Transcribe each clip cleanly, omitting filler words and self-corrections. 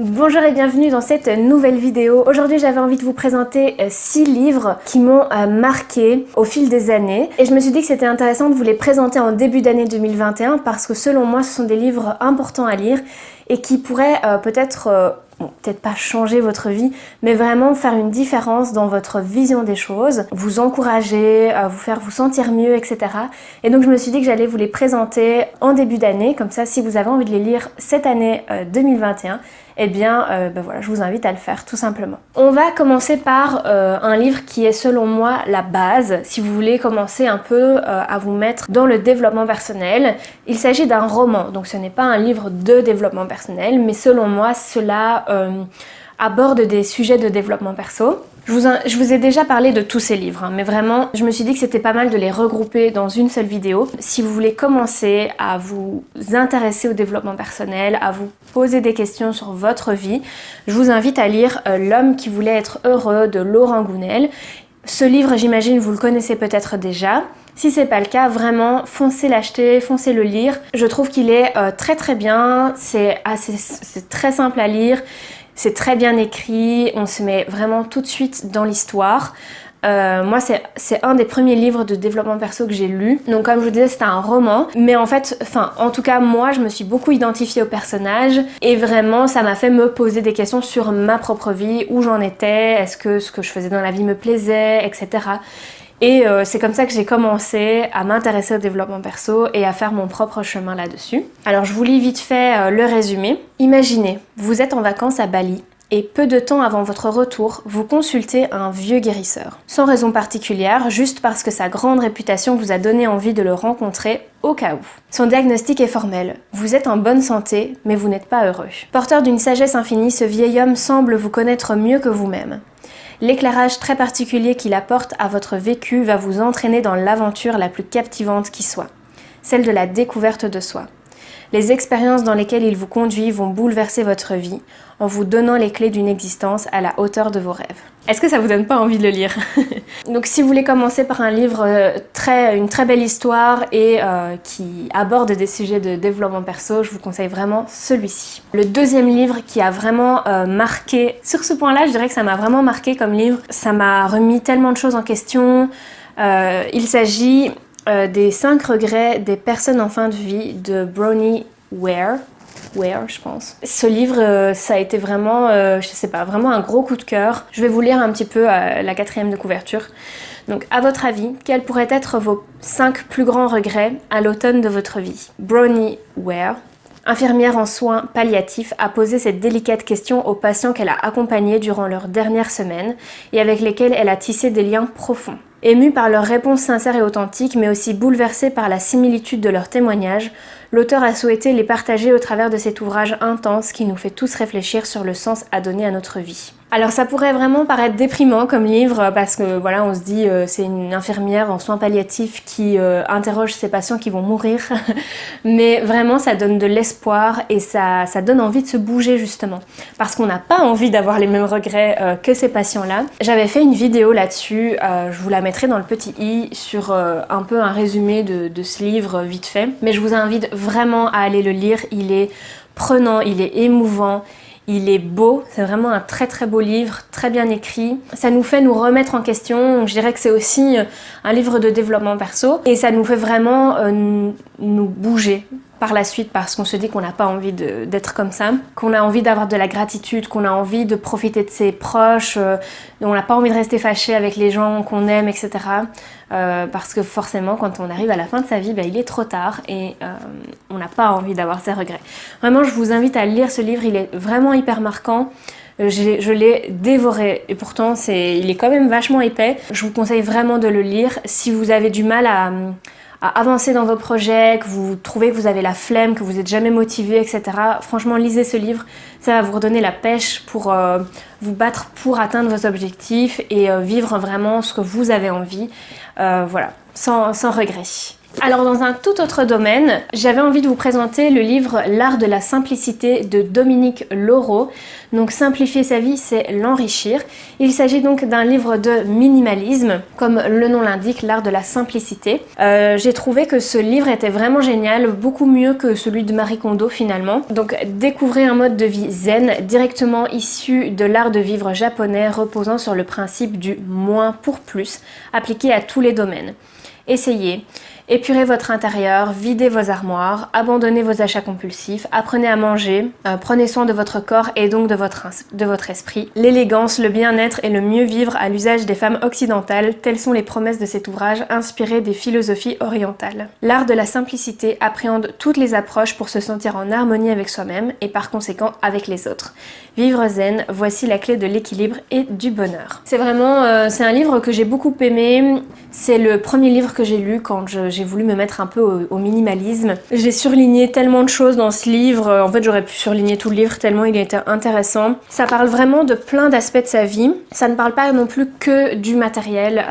Bonjour et bienvenue dans cette nouvelle vidéo. Aujourd'hui j'avais envie de vous présenter 6 livres qui m'ont marqué au fil des années et je me suis dit que c'était intéressant de vous les présenter en début d'année 2021 parce que selon moi ce sont des livres importants à lire et qui pourraient peut-être pas changer votre vie, mais vraiment faire une différence dans votre vision des choses, vous encourager, vous faire vous sentir mieux, etc. Et donc je me suis dit que j'allais vous les présenter en début d'année, comme ça si vous avez envie de les lire cette année 2021, eh bien voilà, je vous invite à le faire tout simplement. On va commencer par un livre qui est selon moi la base, si vous voulez commencer un peu à vous mettre dans le développement personnel. Il s'agit d'un roman, donc ce n'est pas un livre de développement personnel, mais selon moi cela aborde des sujets de développement perso. Je vous ai déjà parlé de tous ces livres, mais vraiment, je me suis dit que c'était pas mal de les regrouper dans une seule vidéo. Si vous voulez commencer à vous intéresser au développement personnel, à vous poser des questions sur votre vie, je vous invite à lire L'homme qui voulait être heureux de Laurent Gounel. Ce livre, j'imagine, vous le connaissez peut-être déjà. Si c'est pas le cas, vraiment, foncez l'acheter, foncez le lire. Je trouve qu'il est très bien, c'est très simple à lire. C'est très bien écrit, on se met vraiment tout de suite dans l'histoire. Moi, c'est un des premiers livres de développement perso que j'ai lu. Donc comme je vous disais, c'était un roman. Mais en fait, en tout cas, moi, je me suis beaucoup identifiée au personnage. Et vraiment, ça m'a fait me poser des questions sur ma propre vie, où j'en étais, est-ce que ce que je faisais dans la vie me plaisait, etc. Et c'est comme ça que j'ai commencé à m'intéresser au développement perso et à faire mon propre chemin là-dessus. Alors je vous lis vite fait le résumé. Imaginez, vous êtes en vacances à Bali et peu de temps avant votre retour, vous consultez un vieux guérisseur. Sans raison particulière, juste parce que sa grande réputation vous a donné envie de le rencontrer au cas où. Son diagnostic est formel. Vous êtes en bonne santé, mais vous n'êtes pas heureux. Porteur d'une sagesse infinie, ce vieil homme semble vous connaître mieux que vous-même. L'éclairage très particulier qu'il apporte à votre vécu va vous entraîner dans l'aventure la plus captivante qui soit, celle de la découverte de soi. Les expériences dans lesquelles il vous conduit vont bouleverser votre vie en vous donnant les clés d'une existence à la hauteur de vos rêves. Est-ce que ça vous donne pas envie de le lire? Donc si vous voulez commencer par un livre une très belle histoire et qui aborde des sujets de développement perso, je vous conseille vraiment celui-ci. Le deuxième livre qui a vraiment marqué, sur ce point-là je dirais que ça m'a vraiment marqué comme livre, ça m'a remis tellement de choses en question. Il s'agit des 5 regrets des personnes en fin de vie de Bronnie Ware, je pense. Ce livre, ça a été vraiment, je sais pas, vraiment un gros coup de cœur. Je vais vous lire un petit peu la 4e de couverture. Donc, à votre avis, quels pourraient être vos 5 plus grands regrets à l'automne de votre vie? Bronnie Ware, infirmière en soins palliatifs, a posé cette délicate question aux patients qu'elle a accompagnés durant leurs dernières semaines et avec lesquels elle a tissé des liens profonds. Émue par leurs réponses sincères et authentiques, mais aussi bouleversée par la similitude de leurs témoignages, l'auteur a souhaité les partager au travers de cet ouvrage intense qui nous fait tous réfléchir sur le sens à donner à notre vie. Alors ça pourrait vraiment paraître déprimant comme livre parce que voilà, on se dit c'est une infirmière en soins palliatifs qui interroge ses patients qui vont mourir, mais vraiment ça donne de l'espoir et ça donne envie de se bouger justement parce qu'on n'a pas envie d'avoir les mêmes regrets que ces patients-là. J'avais fait une vidéo là-dessus, je vous la mettrai dans le petit i sur un peu un résumé de ce livre vite fait, mais je vous invite vraiment à aller le lire, il est prenant, il est émouvant. Il est beau, c'est vraiment un très beau livre, très bien écrit. Ça nous fait nous remettre en question, donc je dirais que c'est aussi un livre de développement perso. Et ça nous fait vraiment nous bouger par la suite parce qu'on se dit qu'on n'a pas envie d'être comme ça, qu'on a envie d'avoir de la gratitude, qu'on a envie de profiter de ses proches, on n'a pas envie de rester fâché avec les gens qu'on aime, etc. Parce que forcément, quand on arrive à la fin de sa vie, il est trop tard et on n'a pas envie d'avoir ces regrets. Vraiment, je vous invite à lire ce livre, il est vraiment hyper marquant. Je l'ai dévoré et pourtant il est quand même vachement épais. Je vous conseille vraiment de le lire. Si vous avez du mal à avancer dans vos projets, que vous trouvez que vous avez la flemme, que vous n'êtes jamais motivé, etc. Franchement, lisez ce livre, ça va vous redonner la pêche pour vous battre pour atteindre vos objectifs et vivre vraiment ce que vous avez envie, voilà, sans regret. Alors dans un tout autre domaine, j'avais envie de vous présenter le livre L'art de la simplicité de Dominique Laureau. Donc simplifier sa vie, c'est l'enrichir. Il s'agit donc d'un livre de minimalisme, comme le nom l'indique, l'art de la simplicité. J'ai trouvé que ce livre était vraiment génial, beaucoup mieux que celui de Marie Kondo finalement. Donc découvrez un mode de vie zen, directement issu de l'art de vivre japonais, reposant sur le principe du moins pour plus, appliqué à tous les domaines. Essayez. Épurez votre intérieur, videz vos armoires, abandonnez vos achats compulsifs, apprenez à manger, prenez soin de votre corps et donc de votre esprit. L'élégance, le bien-être et le mieux vivre à l'usage des femmes occidentales, telles sont les promesses de cet ouvrage inspiré des philosophies orientales. L'art de la simplicité appréhende toutes les approches pour se sentir en harmonie avec soi-même et par conséquent avec les autres. Vivre zen, voici la clé de l'équilibre et du bonheur. C'est vraiment, c'est un livre que j'ai beaucoup aimé. C'est le premier livre que j'ai lu quand j'ai voulu me mettre un peu au minimalisme. J'ai surligné tellement de choses dans ce livre. En fait, j'aurais pu surligner tout le livre tellement il était intéressant. Ça parle vraiment de plein d'aspects de sa vie. Ça ne parle pas non plus que du matériel,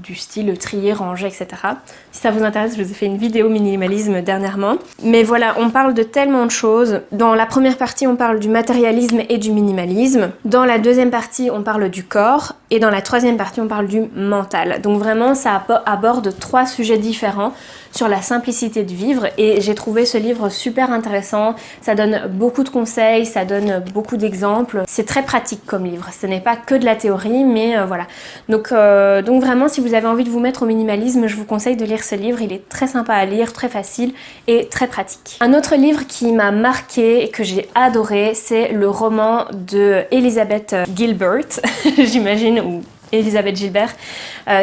du style trier, ranger, etc. Si ça vous intéresse, je vous ai fait une vidéo minimalisme dernièrement. Mais voilà, on parle de tellement de choses. Dans la première partie, on parle du matérialisme et du minimalisme. Dans la deuxième partie, on parle du corps. Et dans la troisième partie, on parle du mental. Donc vraiment, ça aborde 3 sujets différents sur la simplicité de vivre et j'ai trouvé ce livre super intéressant. Ça donne beaucoup de conseils, ça donne beaucoup d'exemples. C'est très pratique comme livre. Ce n'est pas que de la théorie, mais voilà. Donc vraiment, si vous avez envie de vous mettre au minimalisme, je vous conseille de lire ce livre. Il est très sympa à lire, très facile et très pratique. Un autre livre qui m'a marqué et que j'ai adoré, c'est le roman de Elizabeth Gilbert, j'imagine, ou Elisabeth Gilbert,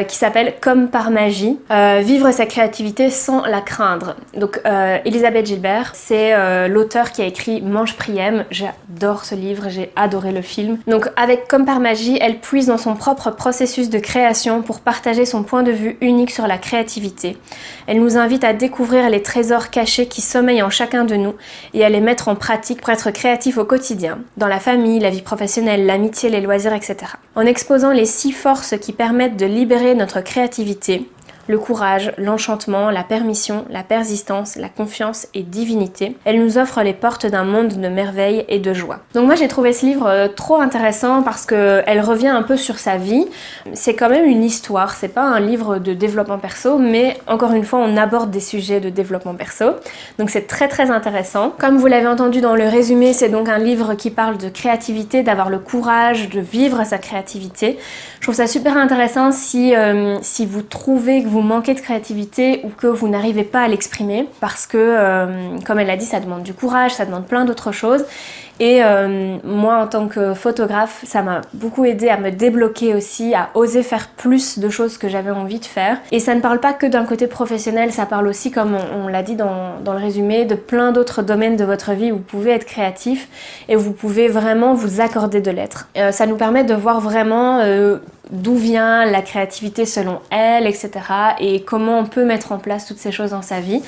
qui s'appelle Comme par magie, vivre sa créativité sans la craindre. Donc Elisabeth Gilbert, c'est l'auteur qui a écrit Mange Priem. J'adore ce livre, j'ai adoré le film. Donc avec Comme par magie, elle puise dans son propre processus de création pour partager son point de vue unique sur la créativité. Elle nous invite à découvrir les trésors cachés qui sommeillent en chacun de nous et à les mettre en pratique pour être créatif au quotidien, dans la famille, la vie professionnelle, l'amitié, les loisirs, etc. En exposant les 6 forces qui permettent de libérer notre créativité, le courage, l'enchantement, la permission, la persistance, la confiance et divinité. Elle nous offre les portes d'un monde de merveilles et de joie. Donc moi j'ai trouvé ce livre trop intéressant parce qu'elle revient un peu sur sa vie. C'est quand même une histoire, c'est pas un livre de développement perso, mais encore une fois on aborde des sujets de développement perso. Donc c'est très très intéressant. Comme vous l'avez entendu dans le résumé, c'est donc un livre qui parle de créativité, d'avoir le courage de vivre sa créativité. Je trouve ça super intéressant si vous trouvez que vous manquez de créativité ou que vous n'arrivez pas à l'exprimer parce que, comme elle l'a dit, ça demande du courage, ça demande plein d'autres choses. Et moi en tant que photographe, ça m'a beaucoup aidé à me débloquer aussi, à oser faire plus de choses que j'avais envie de faire. Et ça ne parle pas que d'un côté professionnel, ça parle aussi, comme on l'a dit dans le résumé, de plein d'autres domaines de votre vie où vous pouvez être créatif et où vous pouvez vraiment vous accorder de l'être. Ça nous permet de voir vraiment d'où vient la créativité selon elle, etc. et comment on peut mettre en place toutes ces choses dans sa vie.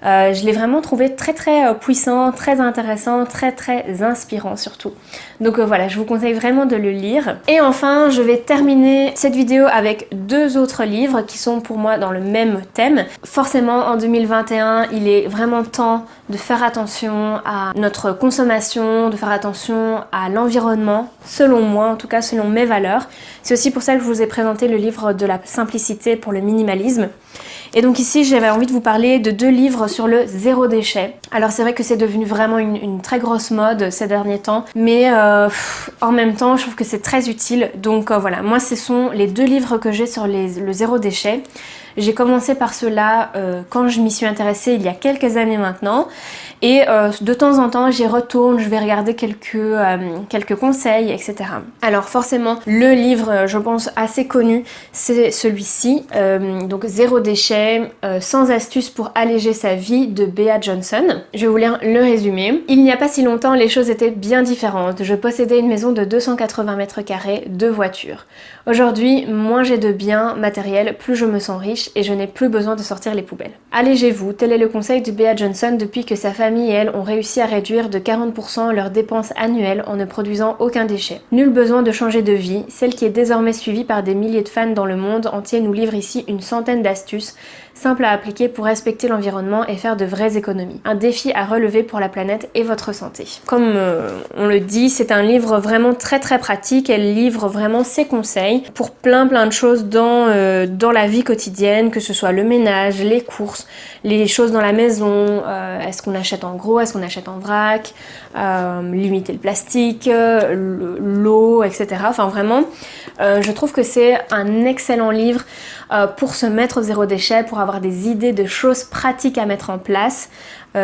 Je l'ai vraiment trouvé très très puissant, très intéressant, très très inspirant surtout. Donc voilà, je vous conseille vraiment de le lire. Et enfin, je vais terminer cette vidéo avec 2 autres livres qui sont pour moi dans le même thème. Forcément, en 2021, il est vraiment temps de faire attention à notre consommation, de faire attention à l'environnement, selon moi, en tout cas selon mes valeurs. C'est aussi pour ça que je vous ai présenté le livre de la simplicité pour le minimalisme. Et donc ici, j'avais envie de vous parler de 2 livres sur le zéro déchet. Alors c'est vrai que c'est devenu vraiment une très grosse mode ces derniers temps, mais en même temps, je trouve que c'est très utile. Donc voilà, moi ce sont les 2 livres que j'ai sur le zéro déchet. J'ai commencé par cela quand je m'y suis intéressée il y a quelques années maintenant. Et de temps en temps, j'y retourne, je vais regarder quelques conseils, etc. Alors forcément, le livre, je pense, assez connu, c'est celui-ci. Donc Zéro déchet, 100 astuces pour alléger sa vie de Bea Johnson. Je vais vous lire le résumé. Il n'y a pas si longtemps, les choses étaient bien différentes. Je possédais une maison de 280 mètres carrés, 2 voitures. Aujourd'hui, moins j'ai de biens matériels, plus je me sens riche et je n'ai plus besoin de sortir les poubelles. Allégez-vous, tel est le conseil de Bea Johnson depuis que sa famille et elle ont réussi à réduire de 40% leurs dépenses annuelles en ne produisant aucun déchet. Nul besoin de changer de vie, celle qui est désormais suivie par des milliers de fans dans le monde entier nous livre ici une centaine d'astuces simple à appliquer pour respecter l'environnement et faire de vraies économies. Un défi à relever pour la planète et votre santé. Comme on le dit, c'est un livre vraiment très pratique. Elle livre vraiment ses conseils pour plein de choses dans la vie quotidienne, que ce soit le ménage, les courses, les choses dans la maison, est-ce qu'on achète en gros, est-ce qu'on achète en vrac, limiter le plastique, l'eau, etc. Enfin vraiment, je trouve que c'est un excellent livre pour se mettre au zéro déchet, pour avoir des idées de choses pratiques à mettre en place.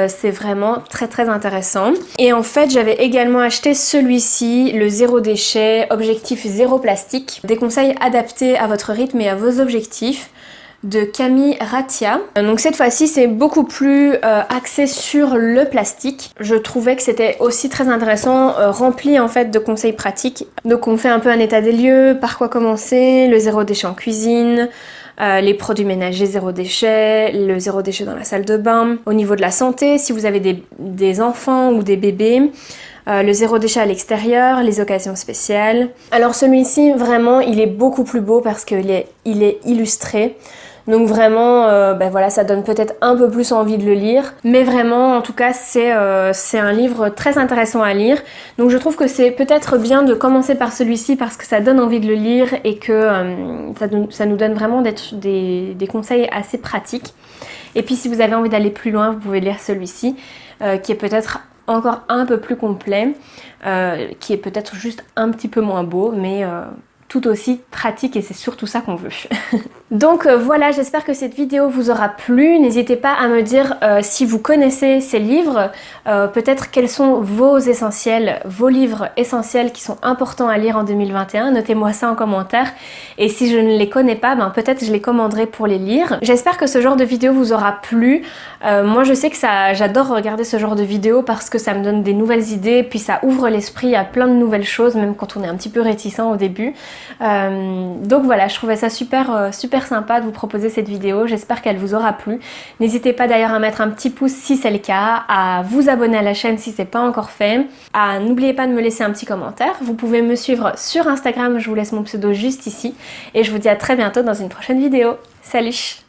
C'est vraiment très intéressant. Et en fait, j'avais également acheté celui-ci, le zéro déchet, objectif zéro plastique. Des conseils adaptés à votre rythme et à vos objectifs, de Camille Ratia. Donc cette fois-ci c'est beaucoup plus axé sur le plastique. Je trouvais que c'était aussi très intéressant, rempli en fait de conseils pratiques. Donc on fait un peu un état des lieux, par quoi commencer, le zéro déchet en cuisine, les produits ménagers zéro déchet, le zéro déchet dans la salle de bain. Au niveau de la santé, si vous avez des enfants ou des bébés, le zéro déchet à l'extérieur, les occasions spéciales. Alors celui-ci vraiment il est beaucoup plus beau parce qu'il est illustré. Donc vraiment, voilà, ça donne peut-être un peu plus envie de le lire. Mais vraiment, en tout cas, c'est un livre très intéressant à lire. Donc je trouve que c'est peut-être bien de commencer par celui-ci parce que ça donne envie de le lire et que ça nous donne vraiment des conseils assez pratiques. Et puis si vous avez envie d'aller plus loin, vous pouvez lire celui-ci qui est peut-être encore un peu plus complet, qui est peut-être juste un petit peu moins beau, mais tout aussi pratique et c'est surtout ça qu'on veut. Donc voilà, j'espère que cette vidéo vous aura plu. N'hésitez pas à me dire si vous connaissez ces livres, peut-être quels sont vos essentiels, vos livres essentiels qui sont importants à lire en 2021. Notez-moi ça en commentaire et si je ne les connais pas, peut-être je les commanderai pour les lire. J'espère que ce genre de vidéo vous aura plu. Moi je sais que j'adore regarder ce genre de vidéo parce que ça me donne des nouvelles idées, puis ça ouvre l'esprit à plein de nouvelles choses, même quand on est un petit peu réticent au début. Donc voilà, je trouvais ça super sympa de vous proposer cette vidéo, j'espère qu'elle vous aura plu. N'hésitez pas d'ailleurs à mettre un petit pouce si c'est le cas, à vous abonner à la chaîne si c'est pas encore fait, n'oubliez pas de me laisser un petit commentaire. Vous pouvez me suivre sur Instagram, je vous laisse mon pseudo juste ici et je vous dis à très bientôt dans une prochaine vidéo. Salut!